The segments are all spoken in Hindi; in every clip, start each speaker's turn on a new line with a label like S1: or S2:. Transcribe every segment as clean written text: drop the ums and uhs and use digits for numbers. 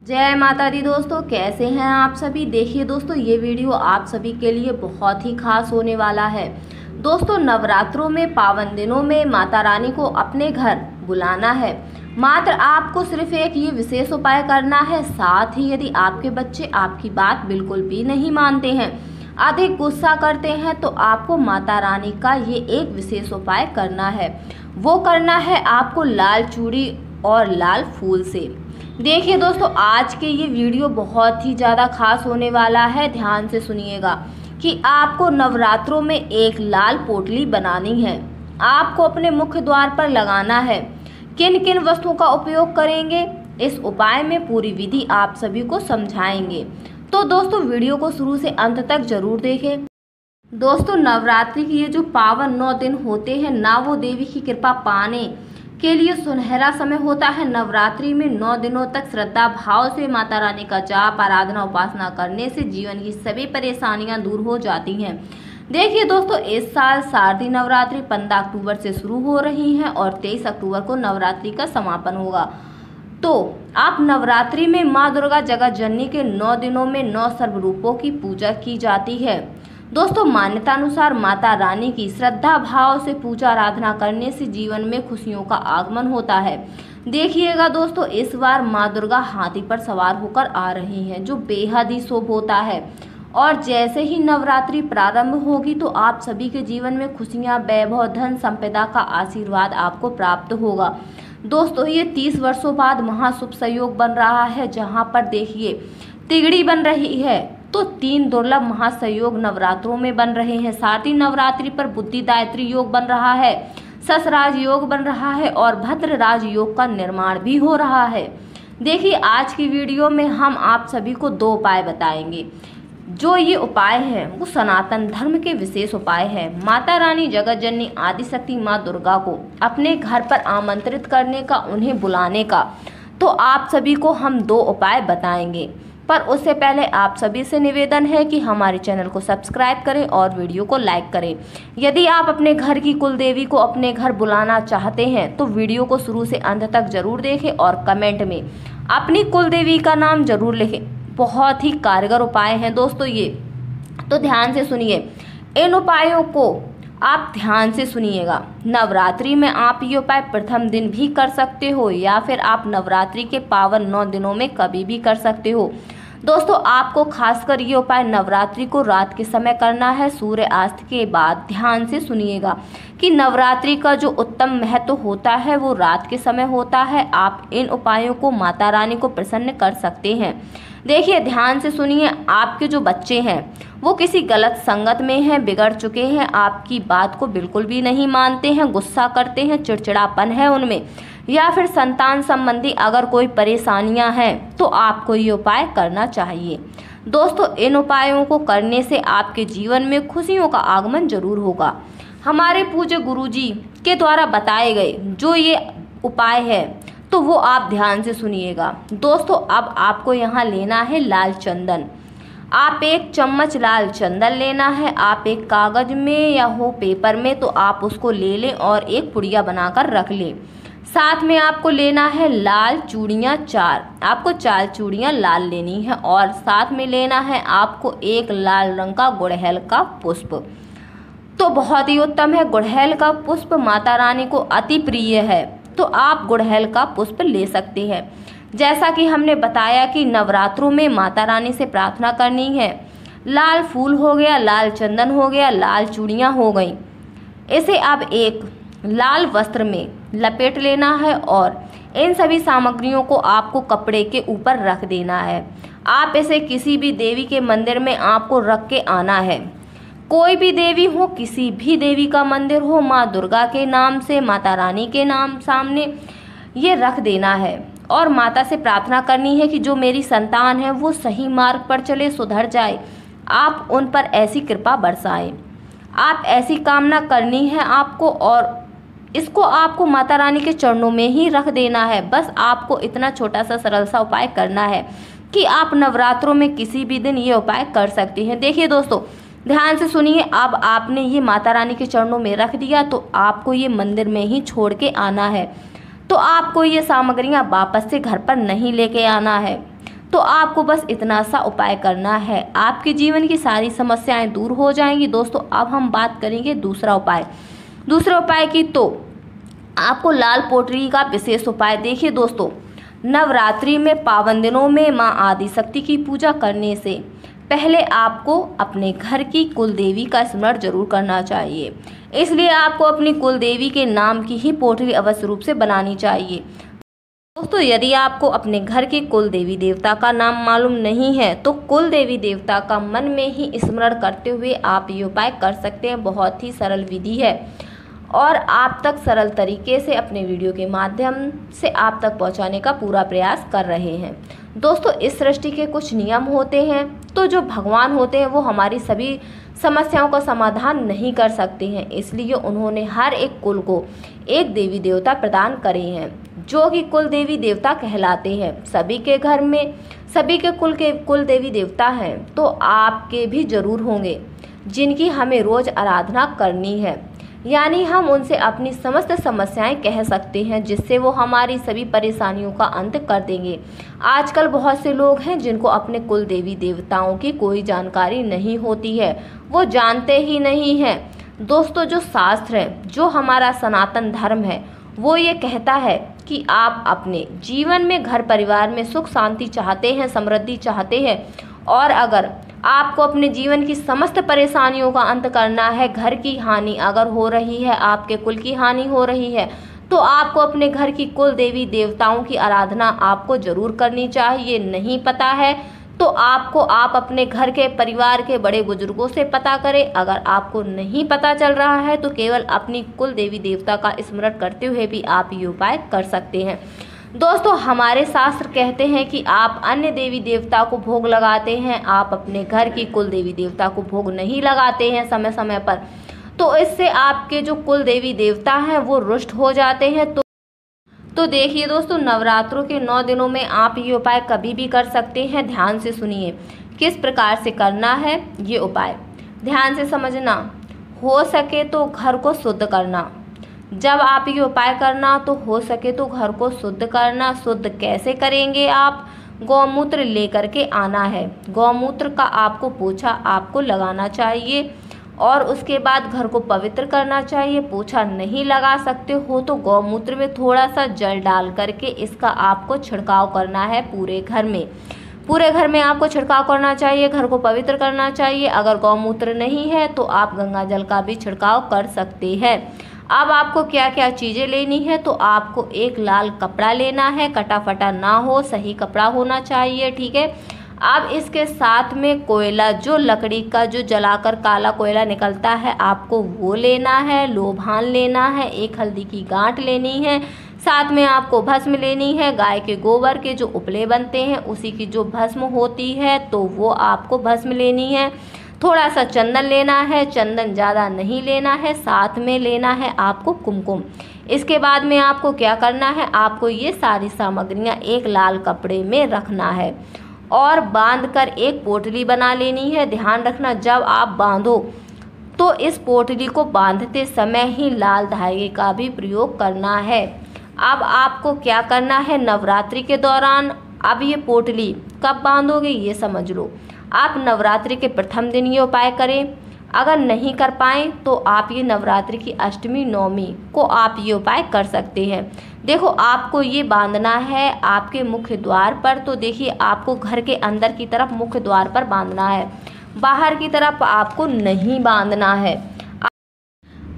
S1: जय माता दी दोस्तों, कैसे हैं आप सभी। देखिए दोस्तों, ये वीडियो आप सभी के लिए बहुत ही खास होने वाला है। दोस्तों, नवरात्रों में पावन दिनों में माता रानी को अपने घर बुलाना है। मात्र आपको सिर्फ एक ये विशेष उपाय करना है। साथ ही यदि आपके बच्चे आपकी बात बिल्कुल भी नहीं मानते हैं, अधिक गुस्सा करते हैं, तो आपको माता रानी का ये एक विशेष उपाय करना है। वो करना है आपको लाल चूड़ी और लाल फूल से। देखिए दोस्तों, आज के ये वीडियो बहुत ही ज़्यादा खास होने वाला है। ध्यान से सुनिएगा कि आपको नवरात्रों में एक लाल पोटली बनानी है। आपको अपने मुख्य द्वार पर लगाना है। किन किन वस्तुओं का उपयोग करेंगे, इस उपाय में पूरी विधि आप सभी को समझाएंगे। तो दोस्तों, वीडियो को शुरू से अंत तक जरूर देखें। दोस्तों, नवरात्रि की ये जो पावन 9 दिन होते हैं ना, वो देवी की कृपा पाने के लिए सुनहरा समय होता है। नवरात्रि में 9 दिनों तक श्रद्धा भाव से माता रानी का जाप, आराधना, उपासना करने से जीवन की सभी परेशानियां दूर हो जाती हैं। देखिए दोस्तों, इस साल शारदीय नवरात्रि 15 अक्टूबर से शुरू हो रही है और 23 अक्टूबर को नवरात्रि का समापन होगा। तो आप नवरात्रि में माँ दुर्गा जगत जननी के 9 दिनों में 9 सर्वरूपों की पूजा की जाती है। दोस्तों, मान्यता अनुसार माता रानी की श्रद्धा भाव से पूजा आराधना करने से जीवन में खुशियों का आगमन होता है। देखिएगा दोस्तों, इस बार माँ दुर्गा हाथी पर सवार होकर आ रही हैं, जो बेहद ही शुभ होता है। और जैसे ही नवरात्रि प्रारंभ होगी तो आप सभी के जीवन में खुशियाँ, वैभव, धन संपदा का आशीर्वाद आपको प्राप्त होगा। दोस्तों, ये 30 वर्षों बाद महाशुभ संयोग बन रहा है, जहाँ पर देखिए तिगड़ी बन रही है। तो 3 दुर्लभ महासंयोग नवरात्रों में बन रहे हैं। शारदीय नवरात्रि पर बुद्धिदायत्री योग बन रहा है, ससराज योग बन रहा है और भद्रराज योग का निर्माण भी हो रहा है। देखिए, आज की वीडियो में हम आप सभी को 2 उपाय बताएंगे। जो ये उपाय है वो सनातन धर्म के विशेष उपाय है। माता रानी जगत जननी आदिशक्ति माँ दुर्गा को अपने घर पर आमंत्रित करने का, उन्हें बुलाने का। तो आप सभी को हम 2 उपाय बताएंगे, पर उससे पहले आप सभी से निवेदन है कि हमारे चैनल को सब्सक्राइब करें और वीडियो को लाइक करें। यदि आप अपने घर की कुल देवी को अपने घर बुलाना चाहते हैं तो वीडियो को शुरू से अंत तक जरूर देखें और कमेंट में अपनी कुल देवी का नाम जरूर लिखें। बहुत ही कारगर उपाय हैं दोस्तों ये, तो ध्यान से सुनिए। इन उपायों को आप ध्यान से सुनिएगा। नवरात्रि में आप ये उपाय प्रथम दिन भी कर सकते हो या फिर आप नवरात्रि के पावन 9 दिनों में कभी भी कर सकते हो। दोस्तों, आपको खासकर ये उपाय नवरात्रि को रात के समय करना है, सूर्यास्त के बाद। ध्यान से सुनिएगा कि नवरात्रि का जो उत्तम महत्व होता है वो रात के समय होता है। आप इन उपायों को माता रानी को प्रसन्न कर सकते हैं। देखिए, ध्यान से सुनिए। आपके जो बच्चे हैं वो किसी गलत संगत में हैं, बिगड़ चुके हैं, आपकी बात को बिल्कुल भी नहीं मानते हैं, गुस्सा करते हैं, चिड़चिड़ापन है उनमें, या फिर संतान संबंधी अगर कोई परेशानियां हैं तो आपको ये उपाय करना चाहिए। दोस्तों, इन उपायों को करने से आपके जीवन में खुशियों का आगमन जरूर होगा। हमारे पूज्य गुरुजी के द्वारा बताए गए जो ये उपाय है तो वो आप ध्यान से सुनिएगा। दोस्तों, अब आपको यहाँ लेना है लाल चंदन। आप 1 चम्मच लाल चंदन लेना है। आप एक कागज में या हो पेपर में तो आप उसको ले लें और एक पुड़िया बनाकर रख लें। साथ में आपको लेना है लाल चूड़ियाँ 4। आपको 4 चूड़ियाँ लाल लेनी है और साथ में लेना है आपको एक लाल रंग का गुड़हल का पुष्प। तो बहुत ही उत्तम है। गुड़हल का पुष्प माता रानी को अति प्रिय है, तो आप गुड़हल का पुष्प ले सकते हैं। जैसा कि हमने बताया कि नवरात्रों में माता रानी से प्रार्थना करनी है। लाल फूल हो गया, लाल चंदन हो गया, लाल चूड़ियाँ हो गई। इसे अब एक लाल वस्त्र में लपेट लेना है और इन सभी सामग्रियों को आपको कपड़े के ऊपर रख देना है। आप इसे किसी भी देवी के मंदिर में आपको रख के आना है। कोई भी देवी हो, किसी भी देवी का मंदिर हो, माँ दुर्गा के नाम से, माता रानी के नाम सामने ये रख देना है और माता से प्रार्थना करनी है कि जो मेरी संतान है वो सही मार्ग पर चले, सुधर जाए। आप उन पर ऐसी कृपा बरसाएं। आप ऐसी कामना करनी है आपको और इसको आपको माता रानी के चरणों में ही रख देना है। बस आपको इतना छोटा सा सरल सा उपाय करना है कि आप नवरात्रों में किसी भी दिन ये उपाय कर सकते हैं। देखिए दोस्तों, ध्यान से सुनिए। अब आपने ये माता रानी के चरणों में रख दिया तो आपको ये मंदिर में ही छोड़ के आना है। तो आपको ये सामग्रियां वापस से घर पर नहीं लेके आना है। तो आपको बस इतना सा उपाय करना है, आपके जीवन की सारी समस्याएं दूर हो जाएंगी। दोस्तों अब हम बात करेंगे दूसरा उपाय की। तो आपको लाल पोटली का विशेष उपाय। देखिए दोस्तों, नवरात्रि में पावन दिनों में मां आदिशक्ति की पूजा करने से पहले आपको अपने घर की कुल देवी का स्मरण जरूर करना चाहिए। इसलिए आपको अपनी कुल देवी के नाम की ही पोटली अवश्य रूप से बनानी चाहिए। दोस्तों यदि आपको अपने घर की कुल देवी देवता का नाम मालूम नहीं है तो कुल देवी देवता का मन में ही स्मरण करते हुए आप ये उपाय कर सकते हैं। बहुत ही सरल विधि है और आप तक सरल तरीके से अपने वीडियो के माध्यम से आप तक पहुंचाने का पूरा प्रयास कर रहे हैं। दोस्तों इस सृष्टि के कुछ नियम होते हैं, तो जो भगवान होते हैं वो हमारी सभी समस्याओं का समाधान नहीं कर सकते हैं, इसलिए उन्होंने हर एक कुल को एक देवी देवता प्रदान करे हैं जो कि कुल देवी देवता कहलाते हैं। सभी के घर में सभी के कुल देवी देवता हैं, तो आपके भी जरूर होंगे जिनकी हमें रोज आराधना करनी है, यानी हम उनसे अपनी समस्त समस्याएं कह सकते हैं, जिससे वो हमारी सभी परेशानियों का अंत कर देंगे। आजकल बहुत से लोग हैं जिनको अपने कुल देवी देवताओं की कोई जानकारी नहीं होती है, वो जानते ही नहीं हैं। दोस्तों जो शास्त्र है, जो हमारा सनातन धर्म है, वो ये कहता है कि आप अपने जीवन में घर परिवार में सुख शांति चाहते हैं, समृद्धि चाहते हैं, और अगर आपको अपने जीवन की समस्त परेशानियों का अंत करना है, घर की हानि अगर हो रही है, आपके कुल की हानि हो रही है, तो आपको अपने घर की कुल देवी देवताओं की आराधना आपको जरूर करनी चाहिए। नहीं पता है तो आप अपने घर के परिवार के बड़े बुजुर्गों से पता करें। अगर आपको नहीं पता चल रहा है तो केवल अपनी कुल देवी देवता का स्मरण करते हुए भी आप ये उपाय कर सकते हैं। दोस्तों हमारे शास्त्र कहते हैं कि आप अन्य देवी देवता को भोग लगाते हैं, आप अपने घर की कुल देवी देवता को भोग नहीं लगाते हैं समय समय पर, तो इससे आपके जो कुल देवी देवता हैं वो रुष्ट हो जाते हैं। तो देखिए दोस्तों, नवरात्रों के 9 दिनों में आप ये उपाय कभी भी कर सकते हैं। ध्यान से सुनिए किस प्रकार से करना है ये उपाय, ध्यान से समझना। हो सके तो घर को शुद्ध करना। जब आप ये उपाय करना तो हो सके तो घर को शुद्ध करना। शुद्ध कैसे करेंगे आप? गौमूत्र लेकर के आना है। गौमूत्र का आपको पोछा आपको लगाना चाहिए और उसके बाद घर को पवित्र करना चाहिए। पोछा नहीं लगा सकते हो तो गौमूत्र में थोड़ा सा जल डाल करके इसका आपको छिड़काव करना है पूरे घर में आपको छिड़काव करना चाहिए, घर को पवित्र करना चाहिए। अगर गौमूत्र नहीं है तो आप गंगा जल का भी छिड़काव कर सकते हैं। अब आपको क्या क्या चीज़ें लेनी है, तो आपको एक लाल कपड़ा लेना है, कटा फटा ना हो, सही कपड़ा होना चाहिए, ठीक है। अब इसके साथ में कोयला, जो लकड़ी का जो जलाकर काला कोयला निकलता है, आपको वो लेना है। लोभान लेना है, एक हल्दी की गांठ लेनी है, साथ में आपको भस्म लेनी है। गाय के गोबर के जो उपले बनते हैं उसी की जो भस्म होती है तो वो आपको भस्म लेनी है। थोड़ा सा चंदन लेना है, चंदन ज़्यादा नहीं लेना है। साथ में लेना है आपको कुमकुम। इसके बाद में आपको क्या करना है, आपको ये सारी सामग्रियाँ एक लाल कपड़े में रखना है और बांधकर एक पोटली बना लेनी है। ध्यान रखना, जब आप बांधो तो इस पोटली को बांधते समय ही लाल धागे का भी प्रयोग करना है। अब आपको क्या करना है, नवरात्रि के दौरान, अब ये पोटली कब बांधोगे ये समझ लो। आप नवरात्रि के प्रथम दिन ये उपाय करें। अगर नहीं कर पाएँ तो आप ये नवरात्रि की अष्टमी नवमी को आप ये उपाय कर सकते हैं। देखो आपको ये बांधना है आपके मुख्य द्वार पर। तो देखिए आपको घर के अंदर की तरफ मुख्य द्वार पर बांधना है, बाहर की तरफ आपको नहीं बांधना है।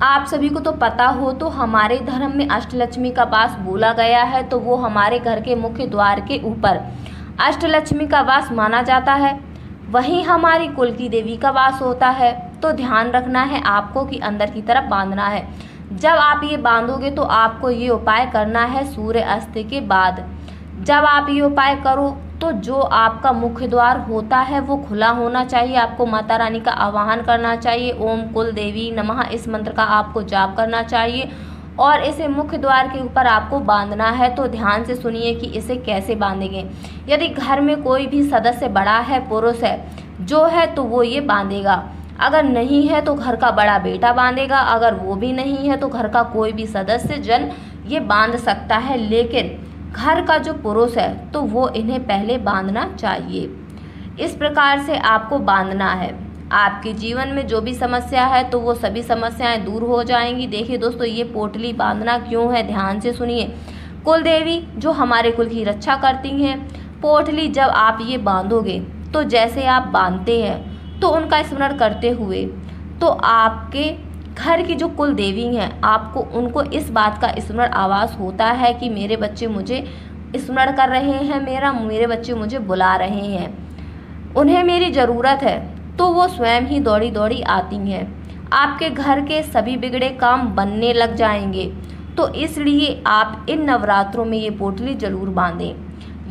S1: आप सभी को तो पता हो तो हमारे धर्म में अष्टलक्ष्मी का वास बोला गया है, तो वो हमारे घर के मुख्य द्वार के ऊपर अष्टलक्ष्मी का वास माना जाता है। वहीं हमारी कुल की देवी का वास होता है। तो ध्यान रखना है आपको कि अंदर की तरफ बांधना है। जब आप ये बांधोगे तो आपको ये उपाय करना है सूर्य अस्त के बाद। जब आप ये उपाय करो तो जो आपका मुख्य द्वार होता है वो खुला होना चाहिए। आपको माता रानी का आवाहन करना चाहिए, ओम कुल देवी नमः, इस मंत्र का आपको जाप करना चाहिए और इसे मुख्य द्वार के ऊपर आपको बांधना है। तो ध्यान से सुनिए कि इसे कैसे बांधेंगे। यदि घर में कोई भी सदस्य बड़ा है, पुरुष है जो है, तो वो ये बांधेगा। अगर नहीं है तो घर का बड़ा बेटा बांधेगा। अगर वो भी नहीं है तो घर का कोई भी सदस्य जन ये बांध सकता है। लेकिन घर का जो पुरुष है तो वो इन्हें पहले बांधना चाहिए। इस प्रकार से आपको बांधना है। आपके जीवन में जो भी समस्या है तो वो सभी समस्याएं दूर हो जाएंगी। देखिए दोस्तों, ये पोटली बांधना क्यों है, ध्यान से सुनिए। कुल देवी जो हमारे कुल की रक्षा करती हैं, पोटली जब आप ये बांधोगे तो जैसे आप बांधते हैं तो उनका स्मरण करते हुए तो आपके घर की जो कुल देवी हैं आपको उनको इस बात का स्मरण आभास होता है कि मेरे बच्चे मुझे स्मरण कर रहे हैं, मेरे बच्चे मुझे बुला रहे हैं, उन्हें मेरी ज़रूरत है, तो वो स्वयं ही दौड़ी दौड़ी आती हैं। आपके घर के सभी बिगड़े काम बनने लग जाएंगे। तो इसलिए आप इन नवरात्रों में ये पोटली जरूर बांधें।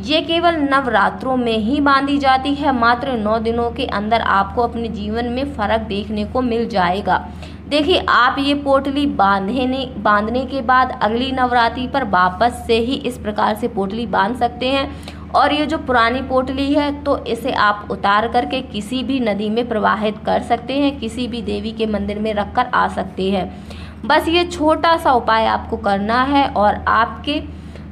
S1: ये केवल नवरात्रों में ही बांधी जाती है। मात्र 9 दिनों के अंदर आपको अपने जीवन में फ़र्क देखने को मिल जाएगा। देखिए, आप ये पोटली बांधने के बाद अगली नवरात्रि पर वापस से ही इस प्रकार से पोटली बांध सकते हैं। और ये जो पुरानी पोटली है तो इसे आप उतार करके किसी भी नदी में प्रवाहित कर सकते हैं, किसी भी देवी के मंदिर में रखकर आ सकते हैं। बस ये छोटा सा उपाय आपको करना है और आपके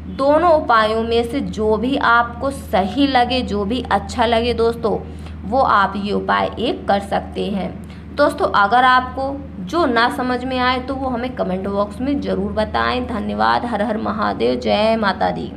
S1: दोनों उपायों में से जो भी आपको सही लगे, जो भी अच्छा लगे दोस्तों, वो आप ये उपाय एक कर सकते हैं। दोस्तों, अगर आपको जो ना समझ में आए तो वो हमें कमेंट बॉक्स में ज़रूर बताएं। धन्यवाद। हर हर महादेव। जय माता दी।